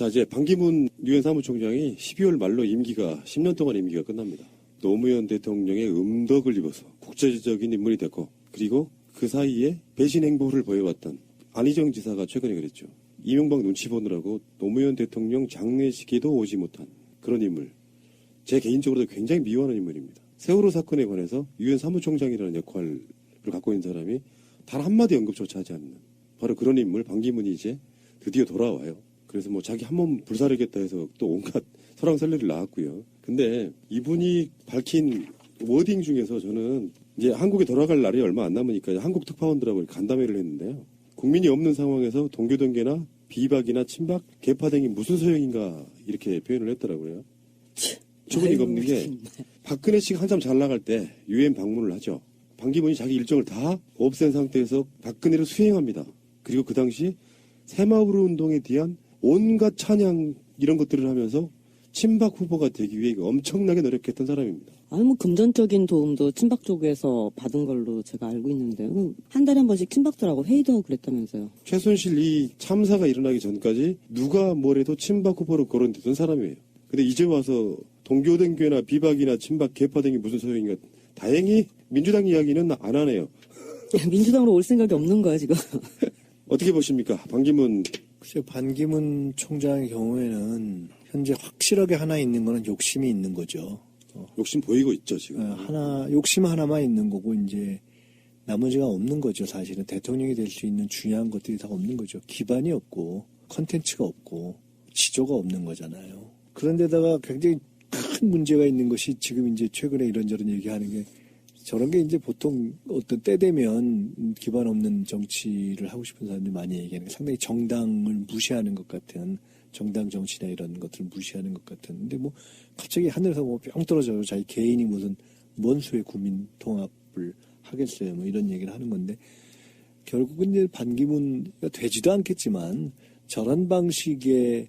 자, 이제 반기문 유엔 사무총장이 12월 말로 10년 동안 임기가 끝납니다. 노무현 대통령의 음덕을 입어서 국제적인 인물이 됐고, 그리고 그 사이에 배신 행보를 보여왔던 안희정 지사가 최근에 그랬죠. 이명박 눈치 보느라고 노무현 대통령 장례식에도 오지 못한 그런 인물. 제 개인적으로도 굉장히 미워하는 인물입니다. 세월호 사건에 관해서 유엔 사무총장이라는 역할을 갖고 있는 사람이 단 한마디 언급조차 하지 않는 바로 그런 인물 반기문이 이제 드디어 돌아와요. 그래서 뭐 자기 한 몸 불사르겠다 해서 또 온갖 설왕설래를 낳았고요. 근데 이분이 밝힌 워딩 중에서 저는 이제 한국에 돌아갈 날이 얼마 안 남으니까 한국 특파원들하고 간담회를 했는데요. 국민이 없는 상황에서 동교동계나 비박이나 친박, 개파댕이 무슨 소용인가 이렇게 표현을 했더라고요. 처분이 없는 게 박근혜 씨가 한참 잘 나갈 때 유엔 방문을 하죠. 반기문이 자기 일정을 다 없앤 상태에서 박근혜를 수행합니다. 그리고 그 당시 새마을 운동에 대한 온갖 찬양 이런 것들을 하면서 친박 후보가 되기 위해 엄청나게 노력했던 사람입니다. 아니 뭐 금전적인 도움도 친박 쪽에서 받은 걸로 제가 알고 있는데요. 한 달에 한 번씩 친박들하고 회의도 하고 그랬다면서요. 최순실 이 참사가 일어나기 전까지 누가 뭐래도 친박 후보로 거론되던 사람이에요. 근데 이제 와서 동교댕교나 비박이나 친박 개파 등이 무슨 소용인가. 다행히 민주당 이야기는 안 하네요. 민주당으로 올 생각이 없는 거야 지금. 어떻게 보십니까? 반기문. 글쎄요, 반기문 총장의 경우에는 현재 확실하게 하나 있는 거는 욕심이 있는 거죠. 욕심 보이고 있죠 지금. 욕심 하나만 있는 거고 이제 나머지가 없는 거죠. 사실은 대통령이 될 수 있는 중요한 것들이 다 없는 거죠. 기반이 없고 컨텐츠가 없고 지조가 없는 거잖아요. 그런데다가 굉장히 큰 문제가 있는 것이 지금 이제 최근에 이런저런 얘기하는 게 저런 게 이제 보통 어떤 때 되면 기반 없는 정치를 하고 싶은 사람들이 많이 얘기하는 게 상당히 정당을 무시하는 것 같은 정당 정치나 이런 것들을 무시하는 것 같은. 근데 뭐 갑자기 하늘에서 뭐 뿅 떨어져요. 자기 개인이 무슨 뭔 수의 국민 통합을 하겠어요. 뭐 이런 얘기를 하는 건데 결국은 이제 반기문가 되지도 않겠지만 저런 방식의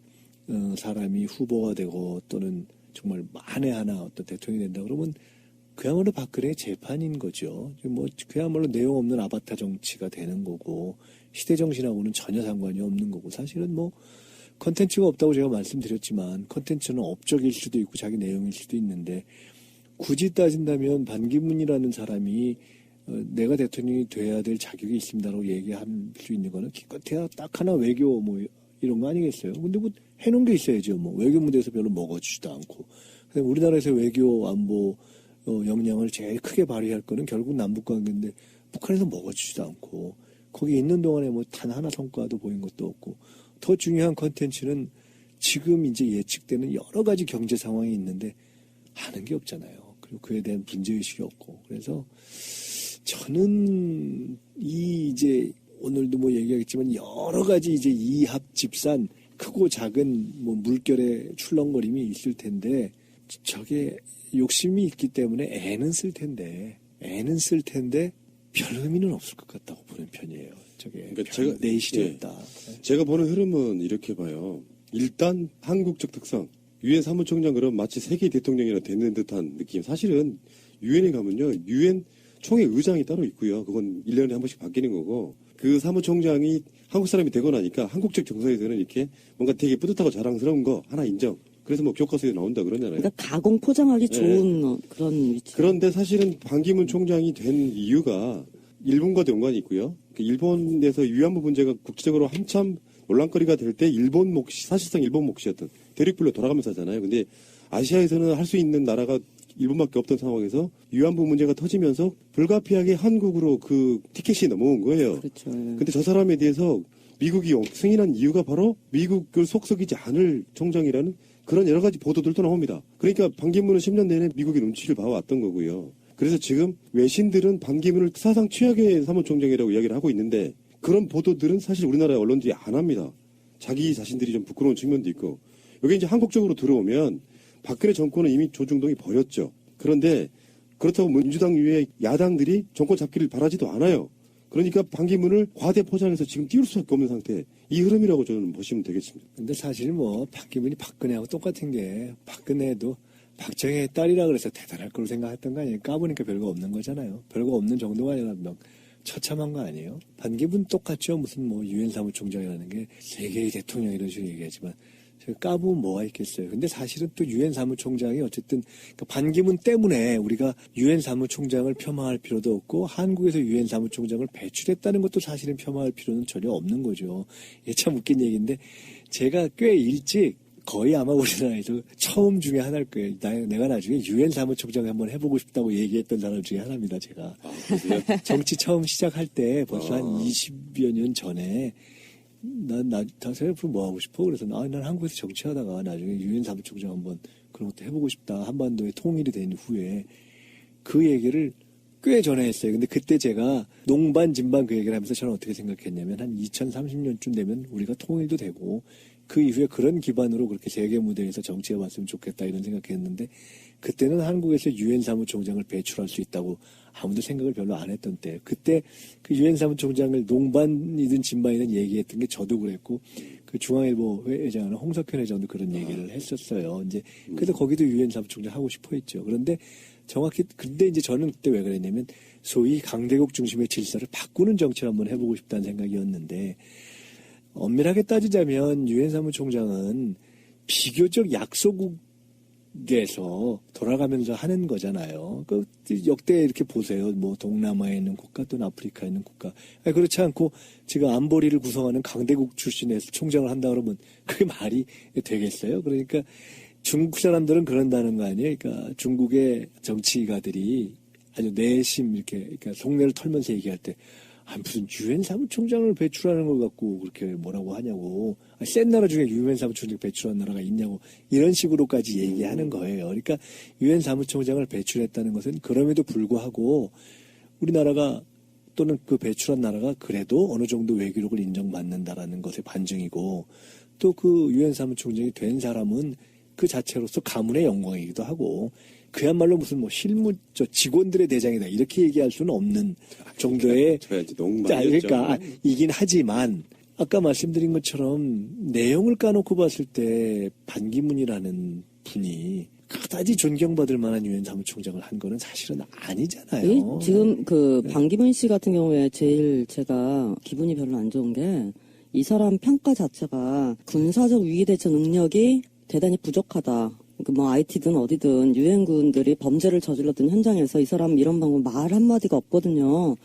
사람이 후보가 되고 또는 정말 만에 하나 어떤 대통령이 된다 그러면 그야말로 박근혜의 재판인 거죠. 뭐 그야말로 내용 없는 아바타 정치가 되는 거고 시대 정신하고는 전혀 상관이 없는 거고 사실은 뭐 컨텐츠가 없다고 제가 말씀드렸지만 컨텐츠는 업적일 수도 있고 자기 내용일 수도 있는데 굳이 따진다면 반기문이라는 사람이 내가 대통령이 돼야 될 자격이 있습니다라고 얘기할 수 있는 거는 기껏해야 딱 하나 외교 뭐 이런 거 아니겠어요? 근데 뭐 해놓은 게 있어야죠. 뭐 외교 문제에서 별로 먹어주지도 않고. 우리나라에서 외교 안보 역량을 제일 크게 발휘할 거는 결국 남북 관계인데 북한에서 먹어주지도 않고 거기 있는 동안에 뭐 단 하나 성과도 보인 것도 없고 더 중요한 컨텐츠는 지금 이제 예측되는 여러 가지 경제 상황이 있는데 하는 게 없잖아요. 그리고 그에 대한 문제의식이 없고 그래서 저는 이제 오늘도 뭐 얘기하겠지만 여러 가지 이제 이합집산 크고 작은 뭐 물결의 출렁거림이 있을 텐데 저게 욕심이 있기 때문에 애는 쓸 텐데 별 의미는 없을 것 같다고 보는 편이에요. 저게 그러니까 내실이었다. 제가 보는 흐름은 이렇게 봐요. 일단 한국적 특성, 유엔 사무총장 그럼 마치 세계 대통령이라 되는 듯한 느낌. 사실은 유엔에 가면요, 유엔 총회 의장이 따로 있고요. 그건 1년에 한 번씩 바뀌는 거고 그 사무총장이 한국 사람이 되고 나니까 한국적 정서에서는 이렇게 뭔가 되게 뿌듯하고 자랑스러운 거 하나 인정. 그래서 뭐 교과서에 나온다 그러잖아요. 그러니까 가공 포장하기 좋은 그런 위치. 그런데 사실은 반기문 총장이 된 이유가 일본과도 연관이 있고요. 일본에서 위안부 문제가 국제적으로 한참 논란거리가 될 때 일본 몫이 사실상 일본 몫이었던 대륙별로 돌아가면서 하잖아요. 근데 아시아에서는 할 수 있는 나라가 일본밖에 없던 상황에서 위안부 문제가 터지면서 불가피하게 한국으로 그 티켓이 넘어온 거예요. 그렇죠. 근데 저 사람에 대해서 미국이 승인한 이유가 바로 미국을 속썩이지 않을 총장이라는 그런 여러 가지 보도들도 나옵니다. 그러니까 반기문은 10년 내내 미국의 눈치를 봐왔던 거고요. 그래서 지금 외신들은 반기문을 사상 최악의 사무총장이라고 이야기를 하고 있는데 그런 보도들은 사실 우리나라 언론들이 안 합니다. 자기 자신들이 좀 부끄러운 측면도 있고 여기 이제 한국적으로 들어오면 박근혜 정권은 이미 조중동이 버렸죠. 그런데 그렇다고 민주당 이외의 야당들이 정권 잡기를 바라지도 않아요. 그러니까 반기문을 과대 포장해서 지금 띄울 수밖에 없는 상태. 이 흐름이라고 저는 보시면 되겠습니다. 근데 사실 뭐 반기문이 박근혜하고 똑같은 게 박근혜도 박정희의 딸이라 그래서 대단할 거로 생각했던 거 아니에요. 까보니까 별거 없는 거잖아요. 별거 없는 정도가 아니라 막 처참한 거 아니에요. 반기문 똑같죠. 무슨 뭐 유엔 사무총장이라는 게 세계의 대통령 이런 식으로 얘기하지만 제가 까보면 뭐가 있겠어요. 근데 사실은 또 유엔 사무총장이 어쨌든 그러니까 반기문 때문에 우리가 유엔 사무총장을 폄하할 필요도 없고 한국에서 유엔 사무총장을 배출했다는 것도 사실은 폄하할 필요는 전혀 없는 거죠. 이게 참 웃긴 얘기인데 제가 꽤 일찍 거의 아마 우리나라에서 처음 중에 하나일 거예요. 내가 나중에 유엔 사무총장 한번 해보고 싶다고 얘기했던 사람 중에 하나입니다. 제가. 정치 처음 시작할 때 벌써 한 20여 년 전에 나 생각해보면 뭐 하고 싶어? 그래서 난 한국에서 정치하다가 나중에 유엔 사무총장 한번 그런 것도 해보고 싶다. 한반도에 통일이 된 후에 그 얘기를 꽤 전에 했어요. 근데 그때 제가 농반 진반 그 얘기를 하면서 저는 어떻게 생각했냐면 한 2030년쯤 되면 우리가 통일도 되고 그 이후에 그런 기반으로 그렇게 세계 무대에서 정치해 왔으면 좋겠다 이런 생각했는데 그때는 한국에서 유엔 사무총장을 배출할 수 있다고 아무도 생각을 별로 안 했던 때 그때 그 유엔 사무총장을 농반이든 진반이든 얘기했던 게 저도 그랬고 그 중앙일보 회장은 홍석현 회장도 그런 얘기를 했었어요. 이제 그래서 거기도 유엔 사무총장 하고 싶어 했죠. 그런데 정확히 근데 이제 저는 그때 왜 그랬냐면 소위 강대국 중심의 질서를 바꾸는 정치를 한번 해보고 싶다는 생각이었는데 엄밀하게 따지자면 유엔 사무총장은 비교적 약소국에서 돌아가면서 하는 거잖아요. 그 역대 이렇게 보세요. 뭐 동남아에 있는 국가 또는 아프리카에 있는 국가. 그렇지 않고 지금 안보리를 구성하는 강대국 출신에서 총장을 한다 그러면 그게 말이 되겠어요? 그러니까 중국 사람들은 그런다는 거 아니에요? 그러니까 중국의 정치가들이 아주 내심 이렇게 그러니까 속내를 털면서 얘기할 때 무슨 유엔 사무총장을 배출하는 걸 갖고 그렇게 뭐라고 하냐고. 센 나라 중에 유엔 사무총장 배출한 나라가 있냐고. 이런 식으로까지 얘기하는 거예요. 그러니까 유엔 사무총장을 배출했다는 것은 그럼에도 불구하고 우리나라가 또는 그 배출한 나라가 그래도 어느 정도 외교력을 인정받는다라는 것의 반증이고 또 그 유엔 사무총장이 된 사람은 그 자체로서 가문의 영광이기도 하고 그야말로 무슨 뭐 직원들의 대장이다 이렇게 얘기할 수는 없는 정도의 그러니까 이긴 하지만 아까 말씀드린 것처럼 내용을 까놓고 봤을 때 반기문이라는 분이 그다지 존경받을 만한 유엔 사무총장을 한 거는 사실은 아니잖아요. 지금 그 반기문 씨 같은 경우에 제일 제가 기분이 별로 안 좋은 게 이 사람 평가 자체가 군사적 위기 대처 능력이 대단히 부족하다. 뭐 IT든 어디든 유엔군들이 범죄를 저질렀던 현장에서 이 사람 이런 방법 말 한마디가 없거든요.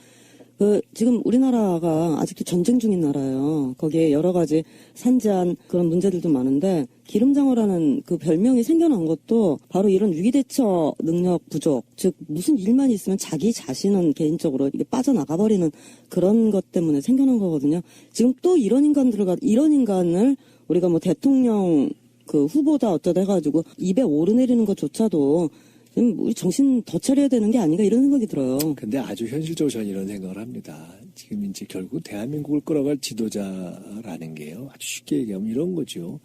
지금 우리나라가 아직도 전쟁 중인 나라예요. 거기에 여러 가지 산재한 그런 문제들도 많은데 기름장어라는 그 별명이 생겨난 것도 바로 이런 위기대처 능력 부족, 즉 무슨 일만 있으면 자기 자신은 개인적으로 이게 빠져나가버리는 그런 것 때문에 생겨난 거거든요. 지금 또 이런 인간을 우리가 뭐 대통령 그 후보다 어쩌다 해가지고 입에 오르내리는 것조차도 우리 정신 더 차려야 되는 게 아닌가 이런 생각이 들어요. 근데 아주 현실적으로 저는 이런 생각을 합니다. 지금 이제 결국 대한민국을 끌어갈 지도자라는 게요. 아주 쉽게 얘기하면 이런 거죠.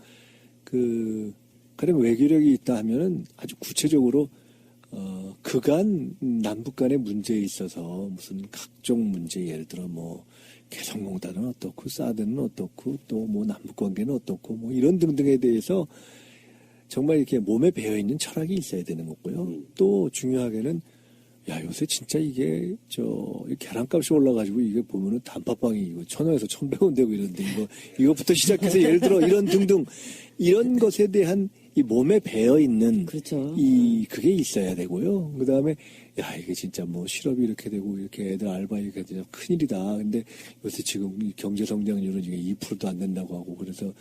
가령 외교력이 있다 하면은 아주 구체적으로 그간 남북 간의 문제에 있어서 무슨 각종 문제 예를 들어 뭐 개성공단은 어떻고 사드는 어떻고 또 뭐 남북 관계는 어떻고 뭐 이런 등등에 대해서 정말 이렇게 몸에 배어있는 철학이 있어야 되는 거고요. 또 중요하게는 야 요새 진짜 이게 계란값이 올라가지고 이게 보면은 단팥빵이 이거 1,000원에서 1,100원 되고 이런데 이거부터 시작해서 예를 들어 이런 등등 이런 것에 대한 이 몸에 배어 있는 그렇죠. 그게 있어야 되고요. 그 다음에 야 이게 진짜 뭐 실업이 이렇게 되고 이렇게 애들 알바 이렇게 되면 큰일이다. 근데 요새 지금 경제 성장률은 이게 2%도 안 된다고 하고 그래서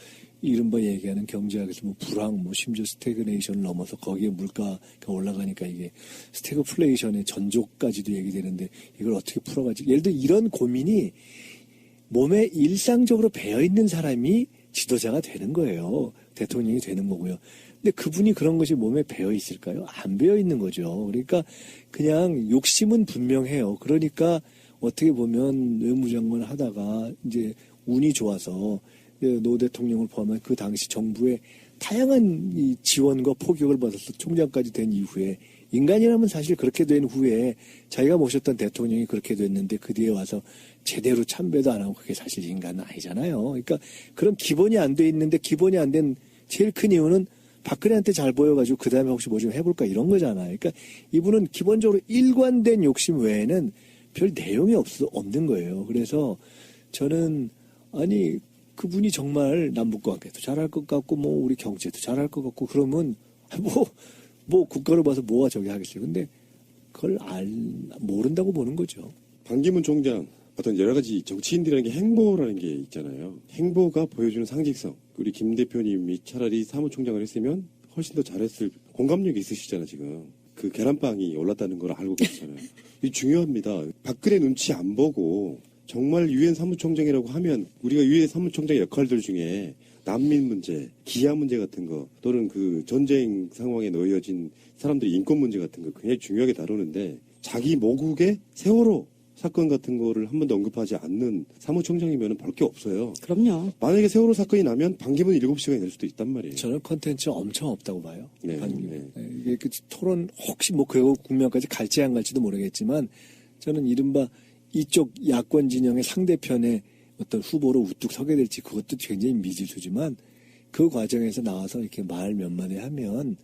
이른바 얘기하는 경제학에서 뭐 불황, 뭐 심지어 스태그네이션을 넘어서 거기에 물가가 올라가니까 이게 스태그플레이션의 전조까지도 얘기되는데 이걸 어떻게 풀어가지? 예를 들어 이런 고민이 몸에 일상적으로 배어 있는 사람이 지도자가 되는 거예요. 대통령이 되는 거고요. 근데 그분이 그런 것이 몸에 배어 있을까요? 안 배어 있는 거죠. 그러니까 그냥 욕심은 분명해요. 그러니까 어떻게 보면 외무장관을 하다가 이제 운이 좋아서 노 대통령을 포함한 그 당시 정부의 다양한 이 지원과 포격을 받아서 총장까지 된 이후에 인간이라면 사실 그렇게 된 후에 자기가 모셨던 대통령이 그렇게 됐는데 그 뒤에 와서 제대로 참배도 안 하고 그게 사실 인간은 아니잖아요. 그러니까 그런 기본이 안 돼 있는데 기본이 안 된 제일 큰 이유는 박근혜한테 잘 보여가지고 그 다음에 혹시 뭐 좀 해볼까 이런 거잖아요. 그러니까 이분은 기본적으로 일관된 욕심 외에는 별 내용이 없는 거예요. 그래서 저는 그분이 정말 남북관계도 잘할 것 같고 뭐 우리 경제도 잘할 것 같고 그러면 뭐 국가로 봐서 뭐가 저기 하겠어요. 근데 그걸 모른다고 보는 거죠. 반기문 총장 어떤 여러 가지 정치인들에게 행보라는 게 있잖아요. 행보가 보여주는 상징성. 우리 김 대표님이 차라리 사무총장을 했으면 훨씬 더 잘했을 공감력이 있으시잖아요, 지금. 그 계란빵이 올랐다는 걸 알고 계시잖아요. 이 중요합니다. 박근혜 눈치 안 보고 정말 유엔 사무총장이라고 하면 우리가 유엔 사무총장의 역할들 중에 난민 문제, 기아 문제 같은 거 또는 그 전쟁 상황에 놓여진 사람들의 인권 문제 같은 거 굉장히 중요하게 다루는데 자기 모국의 세월호 사건 같은 거를 한 번도 언급하지 않는 사무총장이면 볼 게 없어요. 그럼요. 만약에 세월호 사건이 나면 반기문 7시간이 될 수도 있단 말이에요. 저는 컨텐츠 엄청 없다고 봐요. 네, 반기문. 이게 그 토론 혹시 뭐 그 국면까지 갈지 안 갈지도 모르겠지만 저는 이른바 이쪽 야권 진영의 상대편의 어떤 후보로 우뚝 서게 될지 그것도 굉장히 미지수지만 그 과정에서 나와서 이렇게 말 몇 마디 하면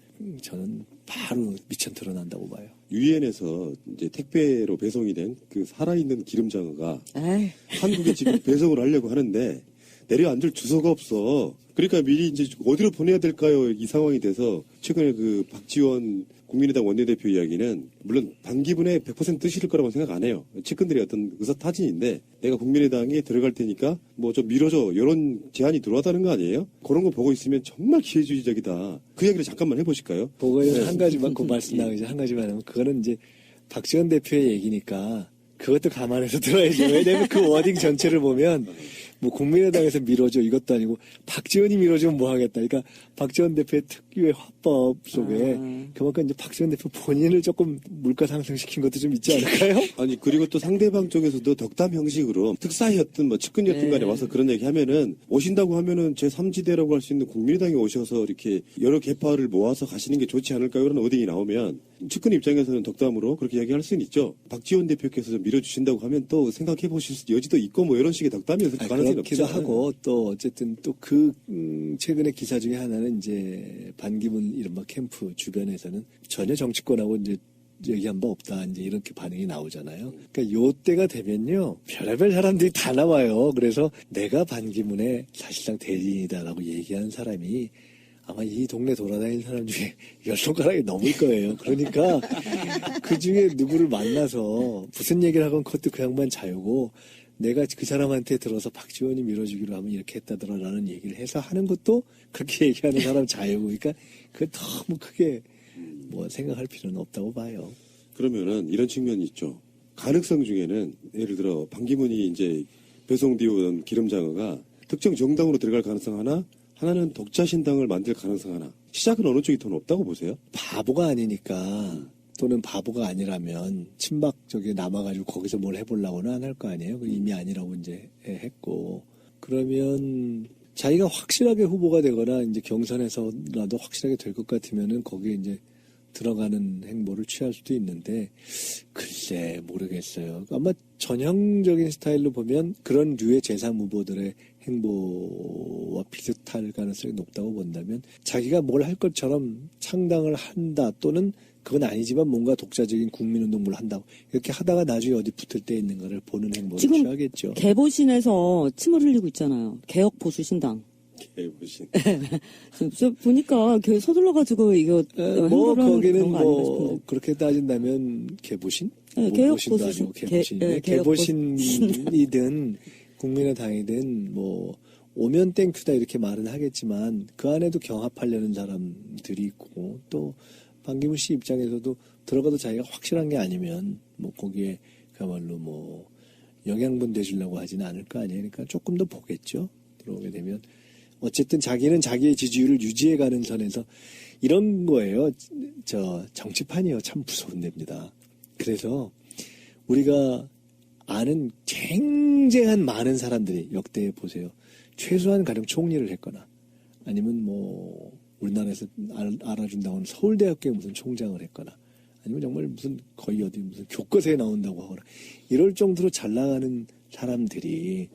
저는 바로 미천 드러난다고 봐요. 유엔에서 이제 택배로 배송이 된 그 살아있는 기름장어가 에이. 한국에 지금 배송을 하려고 하는데 내려앉을 주소가 없어. 그러니까 미리 이제 어디로 보내야 될까요? 이 상황이 돼서 최근에 그 박지원 국민의당 원내대표 이야기는 물론 반기문의 100% 뜻일 거라고 생각 안 해요. 측근들의 어떤 의사타진인데 내가 국민의당에 들어갈 테니까 뭐 좀 밀어줘 이런 제안이 들어왔다는 거 아니에요? 그런 거 보고 있으면 정말 기회주의적이다. 그 이야기를 잠깐만 해보실까요? 그거는 한 가지만 그 말씀 나가지 한 가지만 하면 그거는 이제 박지원 대표의 얘기니까 그것도 감안해서 들어야죠. 왜냐면 그 워딩 전체를 보면 뭐 국민의당에서 밀어줘 이것도 아니고 박지원이 밀어주면 뭐 하겠다. 그러니까 박지원 대표의 특유의 화법 속에 그만큼 이제 박지원 대표 본인을 조금 물가 상승시킨 것도 좀 있지 않을까요? 아니 그리고 또 상대방 쪽에서도 덕담 형식으로 특사였든 뭐 측근이었든 간에 와서 그런 얘기 하면은 오신다고 하면은 제3지대라고 할 수 있는 국민의당에 오셔서 이렇게 여러 계파를 모아서 가시는 게 좋지 않을까요? 그런 어딩이 나오면 측근 입장에서는 덕담으로 그렇게 이야기할 수는 있죠. 박지원 대표께서 좀 밀어주신다고 하면 또 생각해 보실 여지도 있고 뭐 이런 식의 덕담이어서 가능성이 그렇기도 없잖아요. 하고 또 어쨌든 또 그 최근의 기사 중에 하나는 이제 반기문 이른바 캠프 주변에서는 전혀 정치권하고 이제 얘기한 바 없다 이제 이렇게 반응이 나오잖아요. 그러니까 요 때가 되면요 별의별 사람들이 다 나와요. 그래서 내가 반기문의 사실상 대리인이다라고 얘기하는 사람이 아마 이 동네 돌아다니는 사람 중에 10손가락이 넘을 거예요. 그러니까 그 중에 누구를 만나서 무슨 얘기를 하건 그것도 그 양반 자유고 내가 그 사람한테 들어서 박지원이 밀어주기로 하면 이렇게 했다더라라는 얘기를 해서 하는 것도 그렇게 얘기하는 사람 자유고 그러니까 그거 너무 크게 뭐 생각할 필요는 없다고 봐요. 그러면은 이런 측면이 있죠. 가능성 중에는 예를 들어 반기문이 이제 배송되어 온 기름장어가 특정 정당으로 들어갈 가능성 하나는 독자신당을 만들 가능성 하나. 시작은 어느 쪽이 더 높다고 보세요? 바보가 아니니까 또는 바보가 아니라면 친박 저기 남아가지고 거기서 뭘 해보려고는 안 할 거 아니에요. 이미 아니라고 이제 했고 그러면 자기가 확실하게 후보가 되거나 이제 경선에서라도 확실하게 될 것 같으면은 거기에 이제 들어가는 행보를 취할 수도 있는데 글쎄 모르겠어요. 아마 전형적인 스타일로 보면 그런 류의 제3 후보들의 행보와 비슷할 가능성이 높다고 본다면 자기가 뭘 할 것처럼 창당을 한다 또는 그건 아니지만 뭔가 독자적인 국민운동을 한다고 이렇게 하다가 나중에 어디 붙을 때 있는 거를 보는 행보를 지금 취하겠죠. 개보신에서 침을 흘리고 있잖아요. 개혁 보수 신당. 개보신. 저 보니까 서둘러가지고 이거 뭐 행보를 하는 거기는 그런 거 아닌가 뭐 싶은데. 그렇게 따진다면 개보신? 네, 뭐 개혁 보신도 보수 아니고 개- 개보신인데 예, 개혁 개보신이든 국민의당이든 뭐 오면 땡큐다 이렇게 말은 하겠지만 그 안에도 경합하려는 사람들이 있고 또 반기문 씨 입장에서도 들어가도 자기가 확실한 게 아니면 뭐 거기에 그야말로 뭐 영양분 내주려고 하지는 않을 거 아니에요. 그러니까 조금 더 보겠죠. 들어오게 되면 어쨌든 자기는 자기의 지지율을 유지해가는 선에서 이런 거예요. 저 정치판이요. 참 무서운 데입니다. 그래서 우리가 아는 쟁쟁한 많은 사람들이 역대에 보세요. 최소한 가령 총리를 했거나 아니면 뭐 우리나라에서 알아준다고 하는 서울대학교에 무슨 총장을 했거나 아니면 정말 무슨 거의 어디 무슨 교과서에 나온다고 하거나 이럴 정도로 잘 나가는 사람들이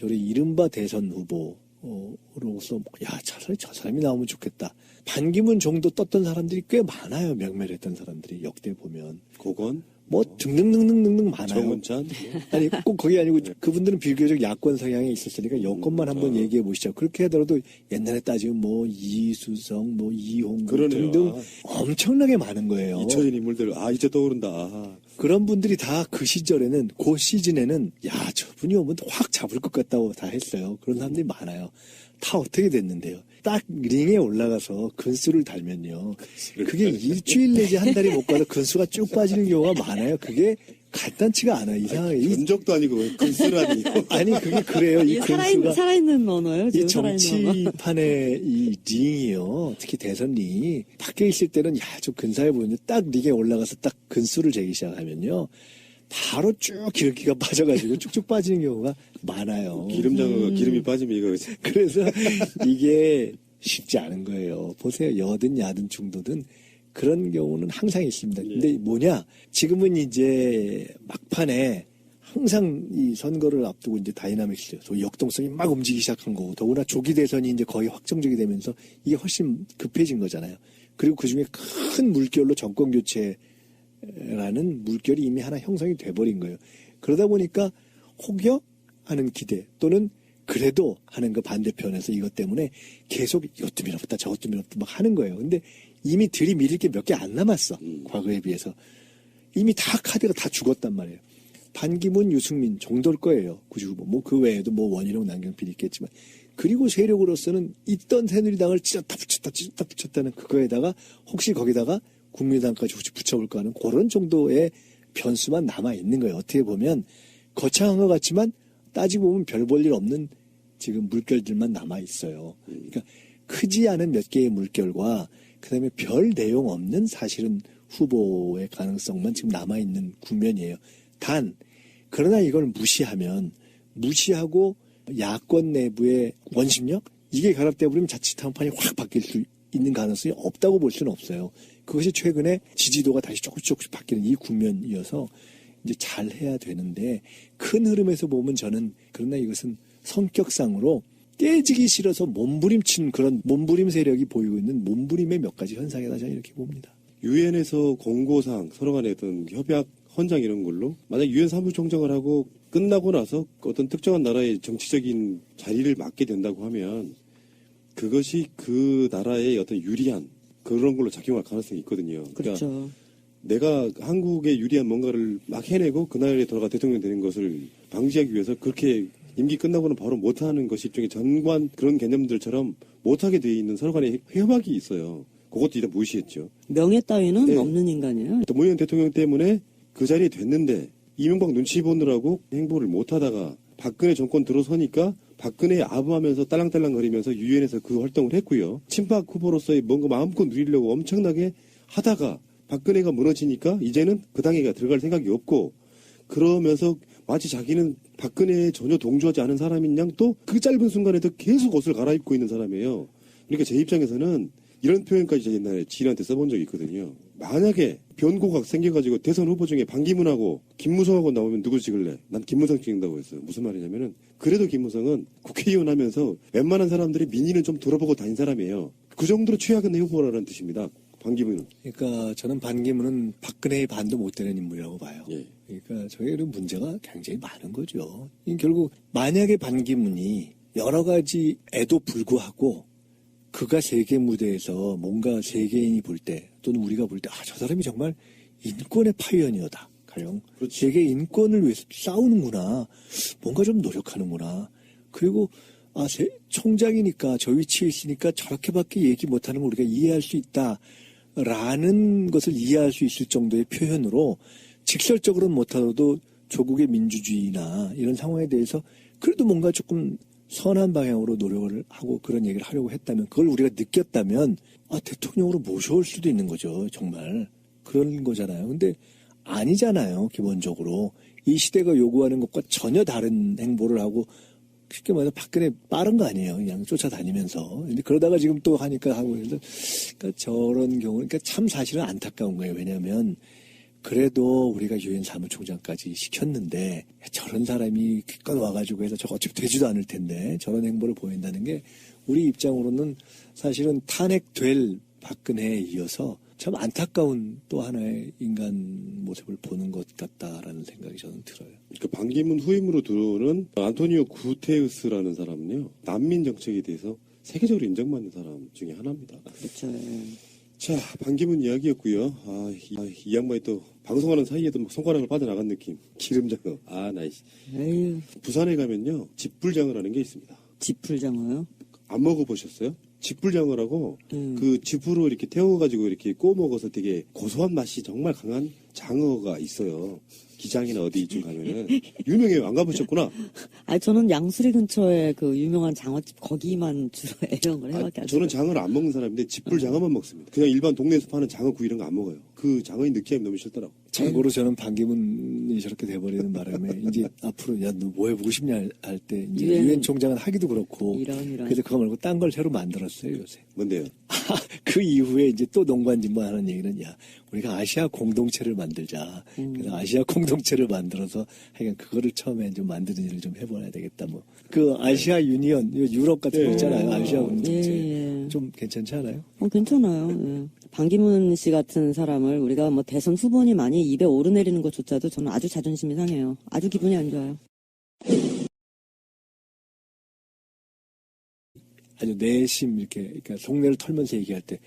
요리 이른바 대선 후보로서 야, 저 사람이 나오면 좋겠다. 반기문 정도 떴던 사람들이 꽤 많아요. 명멸했던 사람들이 역대 보면. 고건? 뭐 등등등등등등 많아요. 정운찬. 아니 꼭 그게 아니고 그분들은 비교적 야권 성향에 있었으니까 여권만 한번 얘기해 보시죠. 그렇게 하더라도 옛날에 따지면 뭐 이수성, 뭐 이홍구 그러네요. 등등 아. 엄청나게 많은 거예요. 잊혀진 인물들, 이제 떠오른다. 그런 분들이 다 그 시절에는 그 시즌에는 야 저분이 오면 확 잡을 것 같다고 다 했어요. 그런 사람들이 많아요. 다 어떻게 됐는데요. 딱 링에 올라가서 근수를 달면요. 그게 일주일 내지 한 달이 못 가도 근수가 쭉 빠지는 경우가 많아요. 그게 간단치가 않아요. 이상하게. 견적도 아니고 근수라니. 아니 그게 그래요. 이 근수가 살아있는 언어예요. 이 지금 살아있는 언어. 정치판의 이 링이요. 특히 대선 링이 밖에 있을 때는 좀 근사해 보이는데 딱 링에 올라가서 딱 근수를 재기 시작하면요. 바로 쭉 기름기가 빠져가지고 쭉쭉 빠지는 경우가 많아요. 기름장어가 기름이 빠지면 이거 그래서 이게 쉽지 않은 거예요. 보세요. 여든 야든 중도든 그런 경우는 항상 있습니다. 근데 뭐냐? 지금은 이제 막판에 항상 이 선거를 앞두고 이제 다이나믹스, 소위 역동성이 막 움직이기 시작한 거고, 더구나 조기 대선이 이제 거의 확정적이 되면서 이게 훨씬 급해진 거잖아요. 그리고 그 중에 큰 물결로 정권 교체라는 물결이 이미 하나 형성이 돼버린 거예요. 그러다 보니까 혹여 하는 기대 또는 그래도 하는 그 반대편에서 이것 때문에 계속 이것도 밀어붙다 저것도 밀어붙다 막 하는 거예요. 근데 이미 들이밀릴 게 몇 개 안 남았어. 과거에 비해서. 이미 다 카드가 다 죽었단 말이에요. 반기문, 유승민 정도일 거예요. 구주후보. 뭐 그 외에도 뭐 원희룡, 남경필 있겠지만. 그리고 세력으로서는 있던 새누리당을 찢었다 붙였다는 그거에다가 혹시 거기다가 국민의당까지 혹시 붙여볼까 하는 그런 정도의 변수만 남아있는 거예요. 어떻게 보면 거창한 것 같지만 따지고 보면 별 볼 일 없는 지금 물결들만 남아있어요. 그러니까 크지 않은 몇 개의 물결과 그다음에 별 내용 없는 사실은 후보의 가능성만 지금 남아있는 국면이에요. 단 그러나 이걸 무시하고 야권 내부의 원심력 이게 결합돼 버리면 자칫 한판이 확 바뀔 수 있는 가능성이 없다고 볼 수는 없어요. 그것이 최근에 지지도가 다시 조금씩 바뀌는 이 국면이어서 이제 잘 해야 되는데 큰 흐름에서 보면 저는 그러나 이것은 성격상으로 깨지기 싫어서 몸부림치는 그런 몸부림 세력이 보이고 있는 몸부림의 몇 가지 현상이다 저는 이렇게 봅니다. 유엔에서 공고상 서로 간의 어떤 협약 헌장 이런 걸로 만약 유엔 사무총장을 하고 끝나고 나서 어떤 특정한 나라의 정치적인 자리를 맡게 된다고 하면 그것이 그 나라의 어떤 유리한 그런 걸로 작용할 가능성이 있거든요. 그러니까 그렇죠. 내가 한국에 유리한 뭔가를 막 해내고 그날에 돌아가 대통령 되는 것을 방지하기 위해서 그렇게 임기 끝나고는 바로 못하는 것이 일종의 전관 그런 개념들처럼 못하게 돼 있는 서로 간의 협약이 있어요. 그것도 일단 무시했죠. 명예 따위는 네. 없는 인간이에요. 노무현 대통령 때문에 그 자리에 됐는데 이명박 눈치 보느라고 행보를 못하다가 박근혜 정권 들어서니까 박근혜에 아부하면서 딸랑딸랑거리면서 유엔에서 그 활동을 했고요. 친박 후보로서의 뭔가 마음껏 누리려고 엄청나게 하다가 박근혜가 무너지니까 이제는 그 당에 들어갈 생각이 없고 그러면서 마치 자기는 박근혜에 전혀 동조하지 않은 사람인 양 또 그 짧은 순간에도 계속 옷을 갈아입고 있는 사람이에요. 그러니까 제 입장에서는 이런 표현까지 옛날에 지인한테 써본 적이 있거든요. 만약에 변고가 생겨가지고 대선 후보 중에 반기문하고 김무성하고 나오면 누구 찍을래? 난 김무성 찍는다고 했어요. 무슨 말이냐면은 그래도 김무성은 국회의원 하면서 웬만한 사람들이 민의는 좀 돌아보고 다닌 사람이에요. 그 정도로 최악의 후보라는 뜻입니다. 반기문은. 그러니까 저는 반기문은 박근혜의 반도 못 되는 인물이라고 봐요. 예. 그러니까 저희는 문제가 굉장히 많은 거죠. 결국 만약에 반기문이 여러 가지에도 불구하고 그가 세계 무대에서 뭔가 세계인이 볼 때 또는 우리가 볼 때 저 사람이 정말 인권의 파이어니어다. 가령 세계 인권을 위해서 싸우는구나. 뭔가 좀 노력하는구나. 그리고 총장이니까 저 위치에 있으니까 저렇게밖에 얘기 못하는 걸 우리가 이해할 수 있다라는 것을 이해할 수 있을 정도의 표현으로 직설적으로는 못하더라도 조국의 민주주의나 이런 상황에 대해서 그래도 뭔가 조금 선한 방향으로 노력을 하고 그런 얘기를 하려고 했다면 그걸 우리가 느꼈다면 대통령으로 모셔올 수도 있는 거죠. 정말 그런 거잖아요. 근데 아니잖아요. 기본적으로 이 시대가 요구하는 것과 전혀 다른 행보를 하고 쉽게 말해서 박근혜 빠른 거 아니에요. 그냥 쫓아다니면서. 근데 그러다가 지금 또 하니까 하고 그래서 그러니까 저런 경우는 그러니까 참 사실은 안타까운 거예요. 왜냐하면 그래도 우리가 유엔 사무총장까지 시켰는데 저런 사람이 기껏 와가지고 해서 저거 어차피 되지도 않을 텐데 저런 행보를 보인다는 게 우리 입장으로는 사실은 탄핵될 박근혜에 이어서 참 안타까운 또 하나의 인간 모습을 보는 것 같다라는 생각이 저는 들어요. 그 반기문 후임으로 들어오는 안토니오 구테우스라는 사람은요, 난민 정책에 대해서 세계적으로 인정받는 사람 중에 하나입니다. 그렇죠. 자, 반기문 이야기였고요. 이 양반이 또 방송하는 사이에도 막 손가락을 빠져나간 느낌. 기름장어. 나이스. 에휴, 부산에 가면요, 집불장어라는 게 있습니다. 지풀장어요? 안 먹어보셨어요? 집불장어라고 그 짚으로 이렇게 태워가지고 이렇게 구워 먹어서 되게 고소한 맛이 정말 강한 장어가 있어요. 기장이나 어디 이쯤 가면은 유명해요. 안 가보셨구나. 저는 양수리 근처에 그 유명한 장어집 거기만 주로 애용을 해밖에 안 저는 장어를 안 먹는 사람인데 집불장어만 먹습니다. 그냥 일반 동네에서 파는 장어 구이 이런 거 안 먹어요. 그 장어의 느끼함이 너무 싫더라고. 참고로 저는 반기문이 저렇게 돼버리는 바람에 이제 앞으로 야 너 뭐 해보고 싶냐 할 때 이제 유엔 총장은 하기도 그렇고 이런. 그래서 그거 말고 딴 걸 새로 만들었어요 요새. 뭔데요? 그 이후에 이제 또 농반진반하는 얘기는 야 우리가 아시아 공동체를 만들자. 그래서 아시아 공동체를 만들어서 하여간 그거를 처음에 좀 만드는 일을 좀 해봐야 되겠다. 뭐 그 아시아 유니언 유럽 같은 거 있잖아요. 아시아 공동체 좀 괜찮지 않아요? 괜찮아요. 예. 반기문 씨 같은 사람을 우리가 뭐 대선 후보니 많이 입에 오르내리는 것조차도 저는 아주 자존심이 상해요. 아주 기분이 안 좋아요. 아주 내심 이렇게 그러니까 속내를 털면서 얘기할 때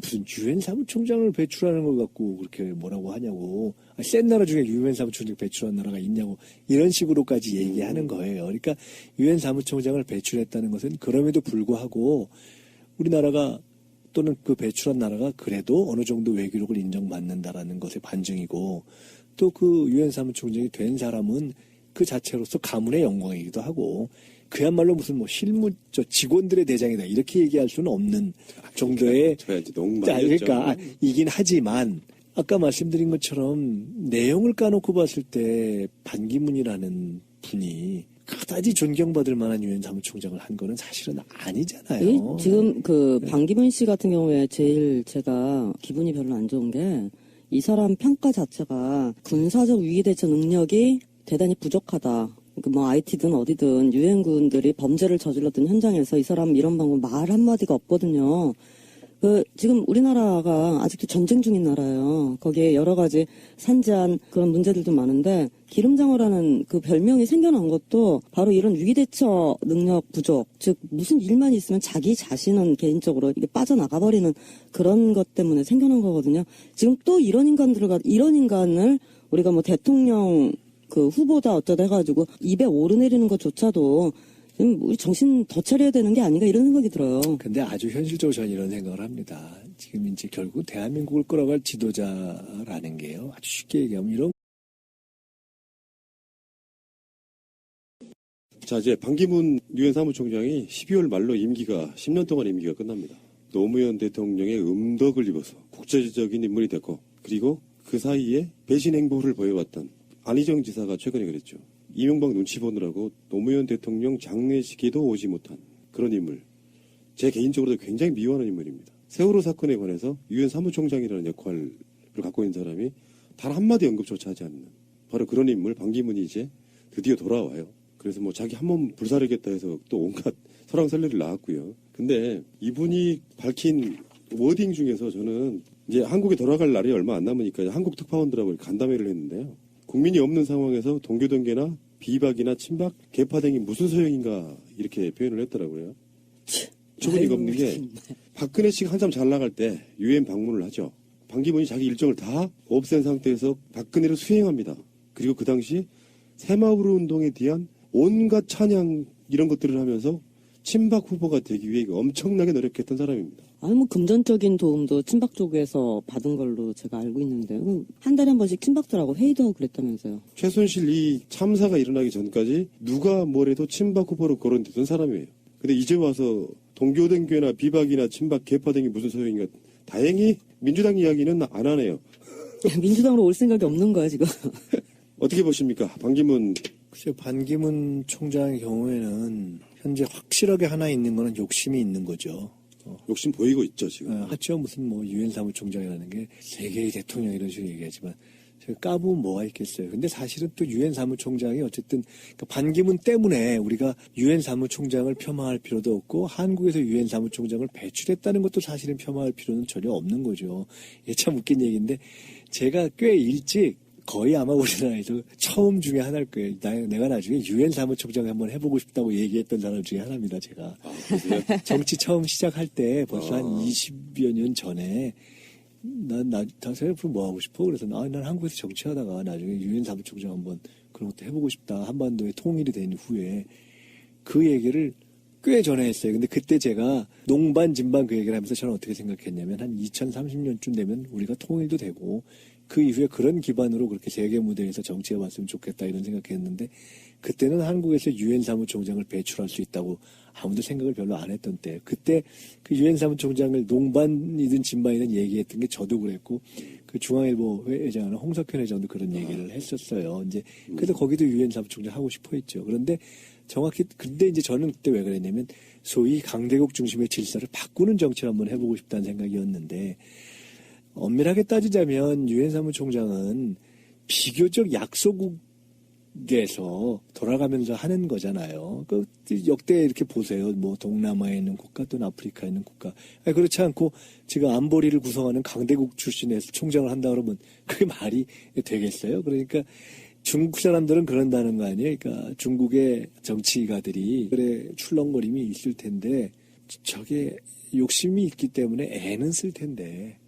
무슨 유엔 사무총장을 배출하는 걸 갖고 그렇게 뭐라고 하냐고 센 나라 중에 유엔 사무총장 배출한 나라가 있냐고 이런 식으로까지 얘기하는 거예요. 그러니까 유엔 사무총장을 배출했다는 것은 그럼에도 불구하고 우리나라가 또는 그 배출한 나라가 그래도 어느 정도 외교력을 인정받는다라는 것의 반증이고 또 그 유엔 사무총장이 된 사람은 그 자체로서 가문의 영광이기도 하고 그야말로 무슨 뭐 실무 직원들의 대장이다 이렇게 얘기할 수는 없는 정도의 그러니까 이긴 하지만 아까 말씀드린 것처럼 내용을 까놓고 봤을 때 반기문이라는 분이 그다지 존경받을 만한 유엔 사무총장을 한 거는 사실은 아니잖아요. 지금 반기문 씨 같은 경우에 제일 제가 기분이 별로 안 좋은 게 이 사람 평가 자체가 군사적 위기 대처 능력이 대단히 부족하다. 뭐 IT든 어디든 유엔군들이 범죄를 저질렀던 현장에서 이 사람 이런 방법 말 한마디가 없거든요. 지금 우리나라가 아직도 전쟁 중인 나라예요. 거기에 여러 가지 산재한 그런 문제들도 많은데 기름장어라는 그 별명이 생겨난 것도 바로 이런 위기대처 능력 부족, 즉 무슨 일만 있으면 자기 자신은 개인적으로 이게 빠져나가버리는 그런 것 때문에 생겨난 거거든요. 지금 또 이런 인간을 우리가 뭐 대통령 그 후보다 어쩌다 해가지고 입에 오르내리는 것조차도 우리 정신 더 차려야 되는 게 아닌가 이런 생각이 들어요. 근데 아주 현실적으로 저는 이런 생각을 합니다. 지금 이제 결국 대한민국을 끌어갈 지도자라는 게요. 아주 쉽게 얘기하면 이런. 자, 이제 반기문 유엔 사무총장이 12월 말로 10년 동안 임기가 끝납니다. 노무현 대통령의 음덕을 입어서 국제적인 인물이 됐고 그리고 그 사이에 배신 행보를 보여왔던 안희정 지사가 최근에 그랬죠. 이명박 눈치 보느라고 노무현 대통령 장례식에도 오지 못한 그런 인물. 제 개인적으로도 굉장히 미워하는 인물입니다. 세월호 사건에 관해서 유엔 사무총장이라는 역할을 갖고 있는 사람이 단 한마디 언급조차 하지 않는 바로 그런 인물 반기문이 이제 드디어 돌아와요. 그래서 뭐 자기 한 몸 불사르겠다 해서 또 온갖 설왕설래를 낳았고요. 근데 이분이 밝힌 워딩 중에서 저는 이제 한국에 돌아갈 날이 얼마 안 남으니까 한국 특파원들하고 간담회를 했는데요. 국민이 없는 상황에서 동교동계나 비박이나 친박, 개파댕이 무슨 소용인가 이렇게 표현을 했더라고요. 초분이가 없는 게 박근혜 씨가 한참 잘 나갈 때 유엔 방문을 하죠. 반기문이 자기 일정을 다 없앤 상태에서 박근혜를 수행합니다. 그리고 그 당시 새마을 운동에 대한 온갖 찬양 이런 것들을 하면서 친박 후보가 되기 위해 엄청나게 노력했던 사람입니다. 뭐 금전적인 도움도 친박 쪽에서 받은 걸로 제가 알고 있는데 한 달에 한 번씩 친박들하고 회의도 하고 그랬다면서요. 최순실 이 참사가 일어나기 전까지 누가 뭐래도 친박 후보로 거론되던 사람이에요. 근데 이제 와서 동교동계나 비박이나 친박 개파등이 무슨 소용인가. 다행히 민주당 이야기는 안 하네요. 민주당으로 올 생각이 없는 거야 지금. 어떻게 보십니까? 반기문. 글쎄요, 반기문 총장의 경우에는 현재 확실하게 하나 있는 거는 욕심이 있는 거죠. 욕심 보이고 있죠 지금. 하죠. 무슨 뭐 유엔 사무총장이라는 게 세계의 대통령 이런 식으로 얘기하지만 까부면 뭐가 있겠어요. 근데 사실은 또 유엔 사무총장이 어쨌든 반기문 때문에 우리가 유엔 사무총장을 폄하할 필요도 없고 한국에서 유엔 사무총장을 배출했다는 것도 사실은 폄하할 필요는 전혀 없는 거죠. 이게 참 웃긴 얘기인데 제가 꽤 일찍 거의 아마 우리나라에서 처음 중에 하나일 거예요. 내가 나중에 유엔 사무총장 한번 해보고 싶다고 얘기했던 사람 중에 하나입니다. 제가. 정치 처음 시작할 때 벌써 한 20여 년 전에 나 생각해보면 뭐 하고 싶어? 그래서 난 한국에서 정치하다가 나중에 유엔 사무총장 한번 그런 것도 해보고 싶다. 한반도에 통일이 된 후에 그 얘기를 꽤 전에 했어요. 근데 그때 제가 농반 진반 그 얘기를 하면서 저는 어떻게 생각했냐면 한 2030년쯤 되면 우리가 통일도 되고 그 이후에 그런 기반으로 그렇게 세계 무대에서 정치해봤으면 좋겠다 이런 생각했는데 그때는 한국에서 유엔 사무총장을 배출할 수 있다고 아무도 생각을 별로 안 했던 때 그때 그 유엔 사무총장을 농반이든 진반이든 얘기했던 게 저도 그랬고 그 중앙일보 회장은 홍석현 회장도 그런 얘기를 했었어요. 이제 그래서 거기도 유엔 사무총장 하고 싶어 했죠. 그런데 정확히 근데 이제 저는 그때 왜 그랬냐면 소위 강대국 중심의 질서를 바꾸는 정치를 한번 해보고 싶다는 생각이었는데 엄밀하게 따지자면 유엔 사무총장은 비교적 약소국에서 돌아가면서 하는 거잖아요. 그 역대 이렇게 보세요. 뭐 동남아에 있는 국가 또는 아프리카에 있는 국가. 그렇지 않고 지금 안보리를 구성하는 강대국 출신에서 총장을 한다 그러면 그게 말이 되겠어요? 그러니까 중국 사람들은 그런다는 거 아니에요? 그러니까 중국의 정치가들이 그래 출렁거림이 있을 텐데 저게 욕심이 있기 때문에 애는 쓸 텐데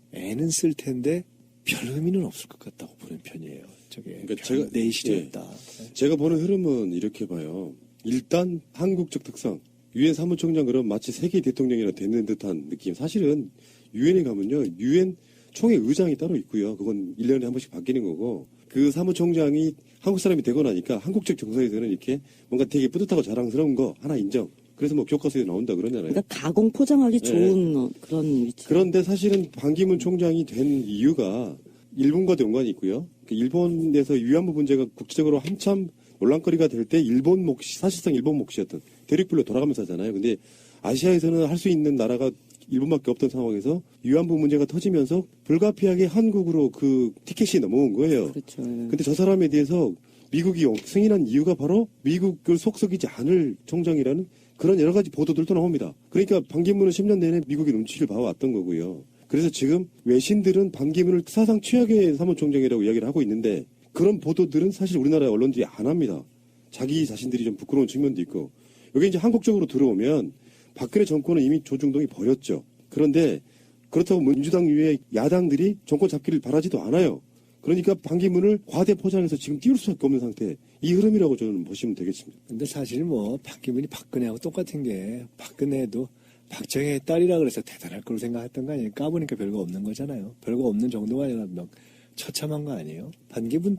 별 의미는 없을 것 같다고 보는 편이에요. 저게 그러니까 내 시절이다. 제가 보는 흐름은 이렇게 봐요. 일단 한국적 특성. 유엔 사무총장 그럼 마치 세계 대통령이라 되는 듯한 느낌. 사실은 유엔에 가면요. 유엔 총회 의장이 따로 있고요. 그건 1년에 한 번씩 바뀌는 거고 그 사무총장이 한국 사람이 되고 나니까 한국적 정서에서는 이렇게 뭔가 되게 뿌듯하고 자랑스러운 거 하나 인정. 그래서 뭐 교과서에 나온다 그러잖아요. 그러니까 가공 포장하기 좋은 그런 위치. 그런데 사실은 반기문 총장이 된 이유가 일본과도 연관이 있고요. 일본에서 위안부 문제가 국제적으로 한참 논란거리가 될 때 일본 몫이 사실상 일본 몫이었던 대륙별로 돌아가면서 하잖아요. 근데 아시아에서는 할 수 있는 나라가 일본밖에 없던 상황에서 위안부 문제가 터지면서 불가피하게 한국으로 그 티켓이 넘어온 거예요. 그렇죠. 근데 저 사람에 대해서 미국이 승인한 이유가 바로 미국을 속썩이지 않을 총장이라는 그런 여러 가지 보도들도 나옵니다. 그러니까 반기문은 10년 내내 미국의 눈치를 봐왔던 거고요. 그래서 지금 외신들은 반기문을 사상 최악의 사무총장이라고 이야기를 하고 있는데 그런 보도들은 사실 우리나라 언론들이 안 합니다. 자기 자신들이 좀 부끄러운 측면도 있고 여기 이제 한국적으로 들어오면 박근혜 정권은 이미 조중동이 버렸죠. 그런데 그렇다고 민주당 이외의 야당들이 정권 잡기를 바라지도 않아요. 그러니까 반기문을 과대 포장해서 지금 띄울 수밖에 없는 상태. 이 흐름이라고 저는 보시면 되겠습니다. 근데 사실 뭐 반기문이 박근혜하고 똑같은 게 박근혜도 박정희의 딸이라 그래서 대단할 거로 생각했던 거 아니에요. 까보니까 별거 없는 거잖아요. 별거 없는 정도가 아니라 막 처참한 거 아니에요. 반기문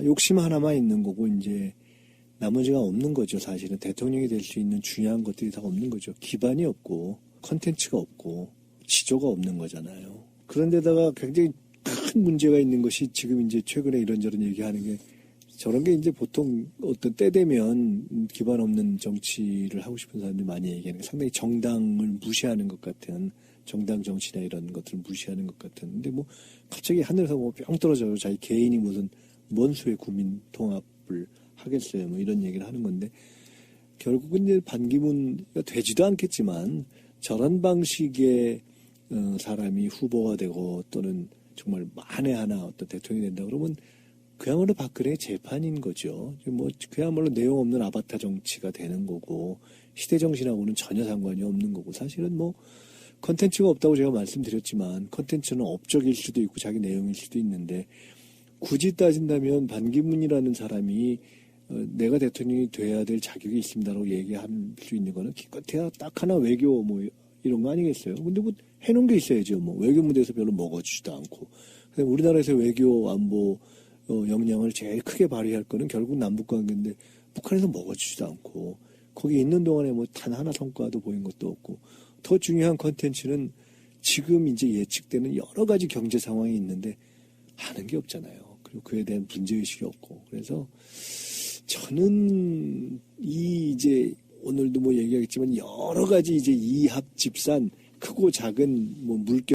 욕심 하나만 있는 거고 이제 나머지가 없는 거죠. 사실은 대통령이 될 수 있는 중요한 것들이 다 없는 거죠. 기반이 없고 컨텐츠가 없고 지조가 없는 거잖아요. 그런데다가 굉장히 큰 문제가 있는 것이 지금 이제 최근에 이런저런 얘기하는 게 저런 게 이제 보통 어떤 때 되면 기반 없는 정치를 하고 싶은 사람들이 많이 얘기하는 게 상당히 정당을 무시하는 것 같은 정당 정치나 이런 것들을 무시하는 것 같은 근데 뭐 갑자기 하늘에서 뭐 뿅 떨어져요. 자기 개인이 무슨 뭔 수의 국민 통합을 하겠어요. 뭐 이런 얘기를 하는 건데 결국은 이제 반기문가 되지도 않겠지만 저런 방식의 사람이 후보가 되고 또는 정말 만에 하나 어떤 대통령이 된다 그러면 그야말로 박근혜의 재판인 거죠. 뭐 그야말로 내용 없는 아바타 정치가 되는 거고 시대 정신하고는 전혀 상관이 없는 거고 사실은 뭐 컨텐츠가 없다고 제가 말씀드렸지만 컨텐츠는 업적일 수도 있고 자기 내용일 수도 있는데 굳이 따진다면 반기문이라는 사람이 내가 대통령이 돼야 될 자격이 있습니다라고 얘기할 수 있는 거는 기껏해야 딱 하나 외교 뭐 이런 거 아니겠어요? 근데 뭐 해놓은 게 있어야죠. 뭐 외교 무대에서 별로 먹어주지도 않고. 우리나라에서 외교 안보 역량을 제일 크게 발휘할 거는 결국 남북 관계인데 북한에서 먹어주지도 않고 거기 있는 동안에 뭐 단 하나 성과도 보인 것도 없고 더 중요한 컨텐츠는 지금 이제 예측되는 여러 가지 경제 상황이 있는데 하는 게 없잖아요. 그리고 그에 대한 문제의식이 없고 그래서 저는 이제 오늘도 뭐 얘기하겠지만 여러 가지 이제 이합집산 크고 작은 뭐 물결